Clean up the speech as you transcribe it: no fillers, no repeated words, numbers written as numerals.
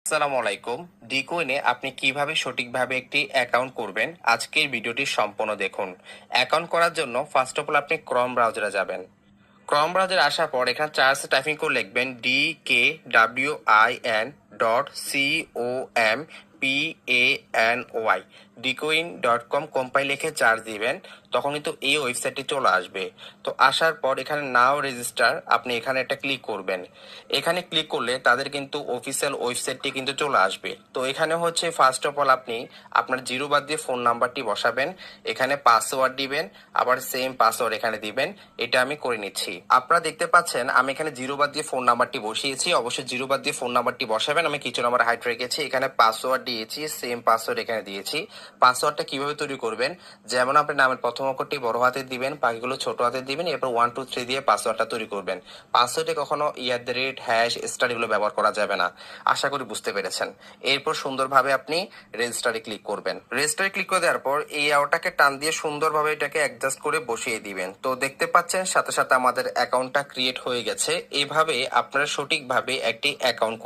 আসসালামু আলাইকুম। ডিকয়েনে আপনি কিভাবে সঠিকভাবে একটি অ্যাকাউন্ট করবেন আজকের ভিডিওটি সম্পূর্ণ দেখুন। অ্যাকাউন্ট করার জন্য ফার্স্ট অফ অল আপনি ক্রম ব্রাউজারে যাবেন। ক্রম ব্রাউজারে আসার পর এখানে চার্জ টাইপিং করে লিখবেন DKWIN.COMPANY ডিকোইন.com কোম্পানি লিখে চার্জ দিবেন। তখন কিন্তু এই ওয়েবসাইটটি চলে আসবে। তো আসার পর এখানে নাও রেজিস্টার আপনি এখানে একটা ক্লিক করবেন। এখানে ক্লিক করলে তাদের কিন্তু অফিসিয়াল ওয়েবসাইটটি কিন্তু চলে আসবে। তো এখানে হচ্ছে ফার্স্ট অফ অল আপনি আপনার জিরো বাদ দিয়ে ফোন নাম্বারটি বসাবেন, এখানে পাসওয়ার্ড দিবেন, আবার সেম পাসওয়ার্ড এখানে দিবেন। এটা আমি করে নিচ্ছি। আপনারা দেখতে পাচ্ছেন আমি এখানে জিরো বাদ দিয়ে ফোন নাম্বারটি বসিয়েছি। অবশ্যই জিরো বাদ দিয়ে ফোন নাম্বারটি বসাবেন। আমি কিছু নাম্বার হাইড রেখেছি, এখানে পাসওয়ার্ড দিয়েছি, সেম পাসওয়ার্ড এখানে দিয়েছি। পাসওয়ার্ডটা কিভাবে তৈরি করবেন, যেমন আপনার নামের প্রথম অক্ষরটি বড় হাতে দিবেন, বাকিগুলো ছোট হাতে দিবেন, এরপর 1 2 3 দিয়ে পাসওয়ার্ডটা তৈরি করবেন। পাসওয়ার্ডে কখনো @, স্টার এগুলো ব্যবহার করা যাবে না। আশা করি বুঝতে পেরেছেন। এরপর সুন্দরভাবে আপনি রেজিস্টারে ক্লিক করবেন। রেজিস্টারে ক্লিক করে দেওয়ার পর এই আওটাকে টান দিয়ে সুন্দরভাবে এটাকে অ্যাডজাস্ট করে বসিয়ে দিবেন। তো দেখতে পাচ্ছেন সাথে সাথে আমাদের অ্যাকাউন্টটা ক্রিয়েট হয়ে গেছে। এইভাবে আপনারা সঠিকভাবে একটি অ্যাকাউন্ট